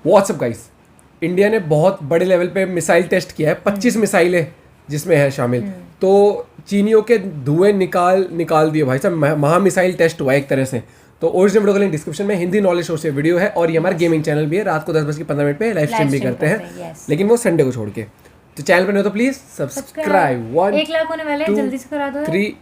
WhatsApp guys, India ने बहुत बड़े लेवल पे मिसाइल टेस्ट किया है, 25 मिसाइलें जिसमें है शामिल। तो चीनियों के धुएं निकाल दिए भाई साहब, महा मिसाइल टेस्ट हुआ एक तरह से। तो ओरिजिनल वीडियो का लिंक डिस्क्रिप्शन में हिंदी नॉलेज शो से वीडियो है, और ये हमारा गेमिंग चैनल भी है, रात को 10:15 पे लाइव स्ट्रीम भी करते हैं, लेकिन वो संडे को छोड़ के। तो चैनल पर नहीं हो तो प्लीज सब्सक्राइब। 1 लाख होने वाले हैं, जल्दी से करा दो। 3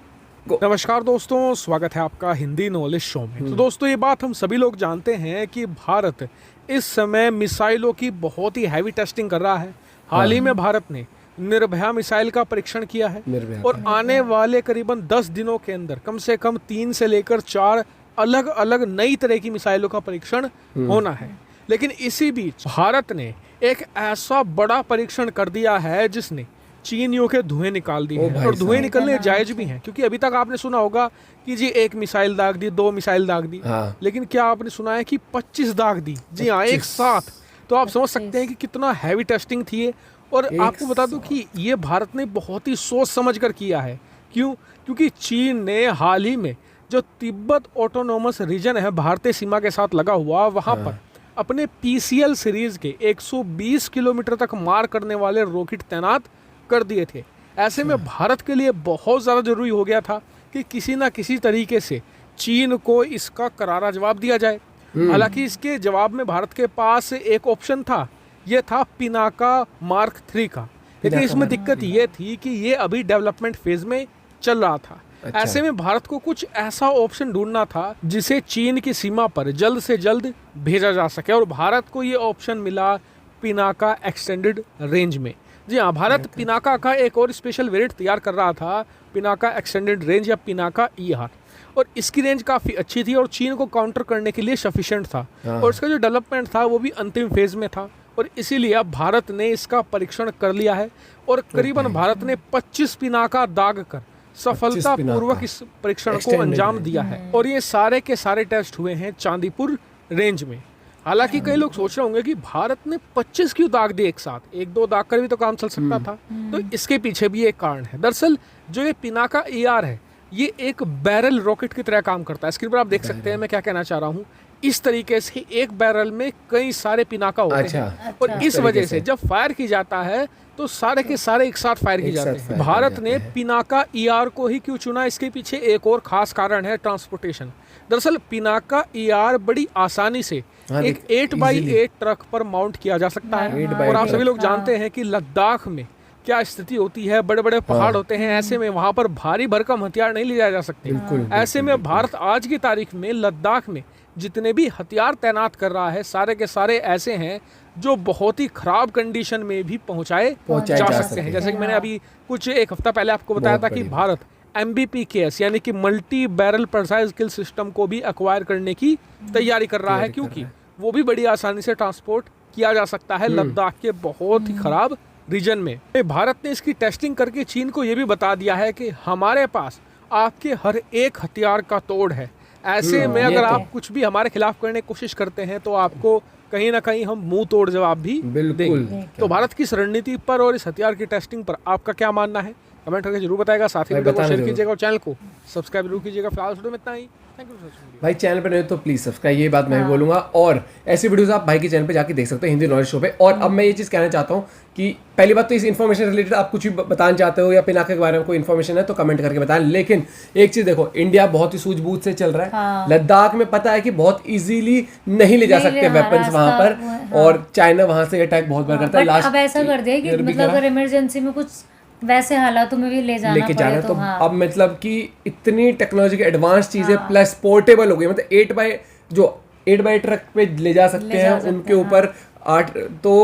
नमस्कार दोस्तों, स्वागत है आपका हिंदी नॉलेज शो में। तो दोस्तों, ये बात हम सभी लोग जानते हैं कि भारत इस समय मिसाइलों की बहुत ही हैवी टेस्टिंग कर रहा है। हाल ही में भारत ने निर्भया मिसाइल का परीक्षण किया है, और आने वाले करीबन 10 दिनों के अंदर कम से कम 3 से लेकर 4 अलग अलग नई तरह की मिसाइलों का परीक्षण होना है। लेकिन इसी बीच भारत ने एक ऐसा बड़ा परीक्षण कर दिया है जिसने चीनियों के धुएं निकाल दिए हैं, और धुएं निकलने जायज भी हैं, क्योंकि अभी तक आपने सुना होगा कि जी 1 मिसाइल दाग दी, 2 मिसाइल दाग दी, लेकिन क्या आपने सुना है कि 25 दाग दी? जी हाँ, एक साथ। तो आप समझ सकते हैं कि कितना हैवी टेस्टिंग थी। और आपको बता दूं कि ये भारत ने बहुत ही सोच समझ कर किया है। क्यों? क्योंकि चीन ने हाल ही में जो तिब्बत ऑटोनोमस रीजन है भारतीय सीमा के साथ लगा हुआ, वहाँ पर अपने PCL सीरीज के 120 किलोमीटर तक मार करने वाले रॉकेट तैनात कर दिए थे। ऐसे में भारत के लिए बहुत ज़्यादा जरूरी हो गया था कि किसी ना किसी तरीके से चीन को इसका करारा जवाब दिया जाए। हालांकि इसके जवाब में भारत के पास एक ऑप्शन था, ये था पिनाका मार्क 3 का, लेकिन इसमें दिक्कत ये थी कि ये अभी डेवलपमेंट फेज में चल रहा था। ऐसे में भारत को कुछ ऐसा ऑप्शन ढूंढना था जिसे चीन की सीमा पर जल्द से जल्द भेजा जा सके, और भारत को ये ऑप्शन मिला पिनाका एक्सटेंडेड रेंज में। जी हाँ, भारत पिनाका का एक और स्पेशल वेरिएंट तैयार कर रहा था, पिनाका एक्सटेंडेड रेंज या पिनाका ER, और इसकी रेंज काफ़ी अच्छी थी और चीन को काउंटर करने के लिए सफिशिएंट था, और इसका जो डेवलपमेंट था वो भी अंतिम फेज में था। और इसीलिए अब भारत ने इसका परीक्षण कर लिया है, और करीबन भारत ने 25 पिनाका दाग कर सफलतापूर्वक इस परीक्षण को अंजाम दिया है। और ये सारे के सारे टेस्ट हुए हैं चांदीपुर रेंज में। हालांकि कई लोग सोच रहे होंगे कि भारत ने 25 क्यों दाग दिए एक साथ, 1-2 दाग कर भी तो काम चल सकता था। तो इसके पीछे भी एक कारण है। दरअसल जो ये पिनाका ER है, ये एक बैरल रॉकेट की तरह काम करता है। स्क्रीन पर आप देख सकते हैं मैं क्या कहना चाह रहा हूँ। इस तरीके से एक बैरल में कई सारे पिनाका होते हैं, और इस वजह से जब फायर की जाता है तो सारे के सारे एक साथ फायर किए जाते हैं। भारत ने पिनाका ER को ही क्यों चुना, इसके पीछे एक और खास कारण है, ट्रांसपोर्टेशन। दरअसल पिनाका ER बड़ी आसानी से एक 8x8 ट्रक पर माउंट किया जा सकता है, और आप सभी लोग जानते हैं कि लद्दाख में क्या स्थिति होती है, बड़े बड़े पहाड़ होते हैं। ऐसे में वहाँ पर भारी भरकम हथियार नहीं ले जाए जा सकते। ऐसे में भारत आज की तारीख में लद्दाख में जितने भी हथियार तैनात कर रहा है, सारे के सारे ऐसे हैं जो बहुत ही खराब कंडीशन में भी पहुंचाए जा सकते हैं। जैसे कि मैंने अभी कुछ एक हफ्ता पहले आपको बताया था कि भारत MBPKS यानी कि मल्टी बैरल प्रिसाइज किल सिस्टम को भी एक्वायर करने की तैयारी कर रहा है, क्योंकि वो भी बड़ी आसानी से ट्रांसपोर्ट किया जा सकता है लद्दाख के बहुत ही खराब रीजन में। भारत ने इसकी टेस्टिंग करके चीन को ये भी बता दिया है कि हमारे पास आपके हर एक हथियार का तोड़ है। ऐसे में अगर आप कुछ भी हमारे खिलाफ करने की कोशिश करते हैं तो आपको कहीं ना कहीं हम मुंह तोड़ जवाब भी देंगे। तो भारत की इस रणनीति पर और इस हथियार की टेस्टिंग पर आपका क्या मानना है, कमेंट करके जरूर बताएगा। साथ ही वीडियो को शेयर कीजिएगा और चैनल को सब्सक्राइब जरूर कीजिएगा। फिलहाल वीडियो में इतना ही। थैंक यू भाई। चैनल पे नहीं तो प्लीज सब्सक्राइब, ये बात मैं भी बोलूंगा, और ऐसी वीडियोस आप भाई के चैनल पे जाके देख सकते हो हिंदी नॉलेज शो पे। और अब मैं ये चीज़ कहना चाहता हूँ कि पहली बात तो इस इन्फॉर्मेशन रिलेटेड आप कुछ भी बताना चाहते हो या पिनाका के बारे में कोई इन्फॉर्मेशन है तो कमेंट करके बताएं। लेकिन एक चीज़ देखो, इंडिया बहुत ही सूझबूझ से चल रहा है। लद्दाख में पता है कि बहुत इजीली नहीं ले जा सकते वेपन्स वहां पर, और चाइना वहां से अटैक बहुत बार करता है। लास्ट अब ऐसा कर दिया कि मतलब अगर इमरजेंसी में कुछ वैसे हालातों में भी लेके जाना तो अब मतलब कि इतनी टेक्नोलॉजी की एडवांस चीजें प्लस पोर्टेबल हो गई। मतलब 8x ट्रक पे ले जा सकते हैं, उनके ऊपर 8 तो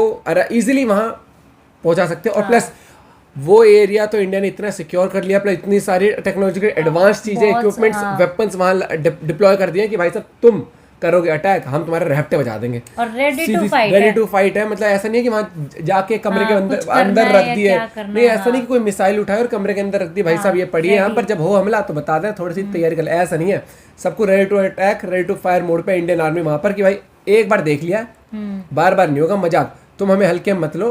इजीली वहां पहुंचा सकते हैं। और प्लस वो एरिया तो इंडिया ने इतना सिक्योर कर लिया, प्लस इतनी सारी टेक्नोलॉजी की एडवांस चीजें, इक्विपमेंट्स, वेपन्स वहां डिप्लॉय कर दिए कि भाई साहब तुम करोगे अटैक, हम तुम्हारे रहते बजा देंगे, और रेडी टू फाइट है। मतलब ऐसा नहीं है कि वहाँ जाके कमरे के अंदर रख दिए, नहीं ऐसा नहीं कि कोई मिसाइल उठाए और कमरे के अंदर रख दी, भाई साहब ये पड़ी है यहाँ पर, जब हो हमला तो बता दें, थोड़ी सी तैयारी कर ले। ऐसा नहीं है, सबको ready to attack, ready to fire mode पे इंडियन आर्मी वहाँ पर, कि भाई एक बार देख लिया, बार बार नहीं होगा मजाक, तुम हमें हल्के मत लो,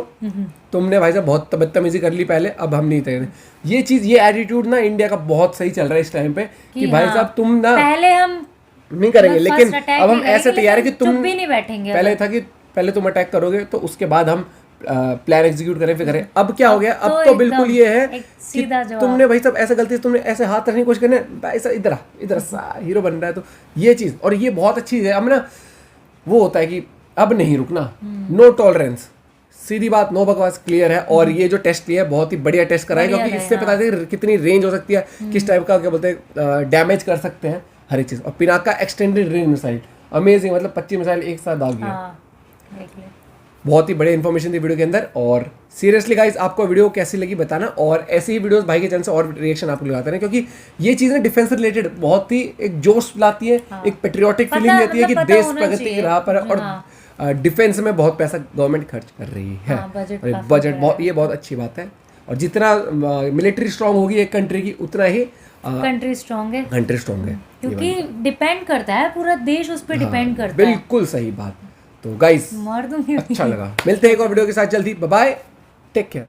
तुमने भाई साहब बहुत बदतमीजी कर ली पहले, अब हम नहीं तैयार। ये चीज, ये एटीट्यूड ना इंडिया का बहुत सही चल रहा है इस टाइम पे, कि भाई साहब तुम ना पहले हम नहीं करेंगे, लेकिन अब हम ऐसे तैयार है कि तुम भी नहीं बैठेंगे। पहले था कि पहले तुम अटैक करोगे तो उसके बाद हम प्लान एग्जीक्यूट करें, फिर करें। अब क्या हो गया, अब तो बिल्कुल ये है कि सीधा जवाब। तुमने भाई साहब ऐसा गलती से तुमने ऐसे हाथ रखने की कोशिश करने, भाई साहब इधर हीरो बन रहा है। तो ये चीज़, और ये बहुत अच्छी चीज़ है। अब ना वो होता है कि अब नहीं रुकना, नो टॉलरेंस, सीधी बात, नो बकवास, क्लियर है। और ये जो टेस्ट लिया है बहुत ही बढ़िया टेस्ट करा है, क्योंकि इससे पता चलता है कितनी रेंज हो सकती है, किस टाइप का क्या बोलते हैं डैमेज कर सकते हैं, हर एक चीज़। और Pinaka extended range missile, amazing, मतलब 25 मिसाइल एक साथ दाग दिया। बहुत ही बढ़िया इन्फॉर्मेशन थी वीडियो के अंदर। और सीरियसली गाइस, आपको वीडियो कैसी लगी बताना, और ऐसी ही वीडियोस भाई के चैनल से और रिएक्शन आपको लगाते हैं, क्योंकि ये चीज़ें डिफेंस रिलेटेड बहुत ही एक जोश लाती है, एक पेट्रियोटिक फीलिंग देती है कि देश प्रगति की राह पर है, और डिफेंस में बहुत पैसा गवर्नमेंट खर्च कर रही है। बजट बहुत, ये बहुत अच्छी बात है। और जितना मिलिट्री स्ट्रांग होगी एक कंट्री की, उतना ही कंट्री स्ट्रांग है, क्योंकि डिपेंड करता है, पूरा देश उस पर डिपेंड करता है। बिल्कुल सही बात। तो गाइस, मार दूंगी। अच्छा लगा, मिलते हैं एक और वीडियो के साथ जल्दी। Bye bye, take care.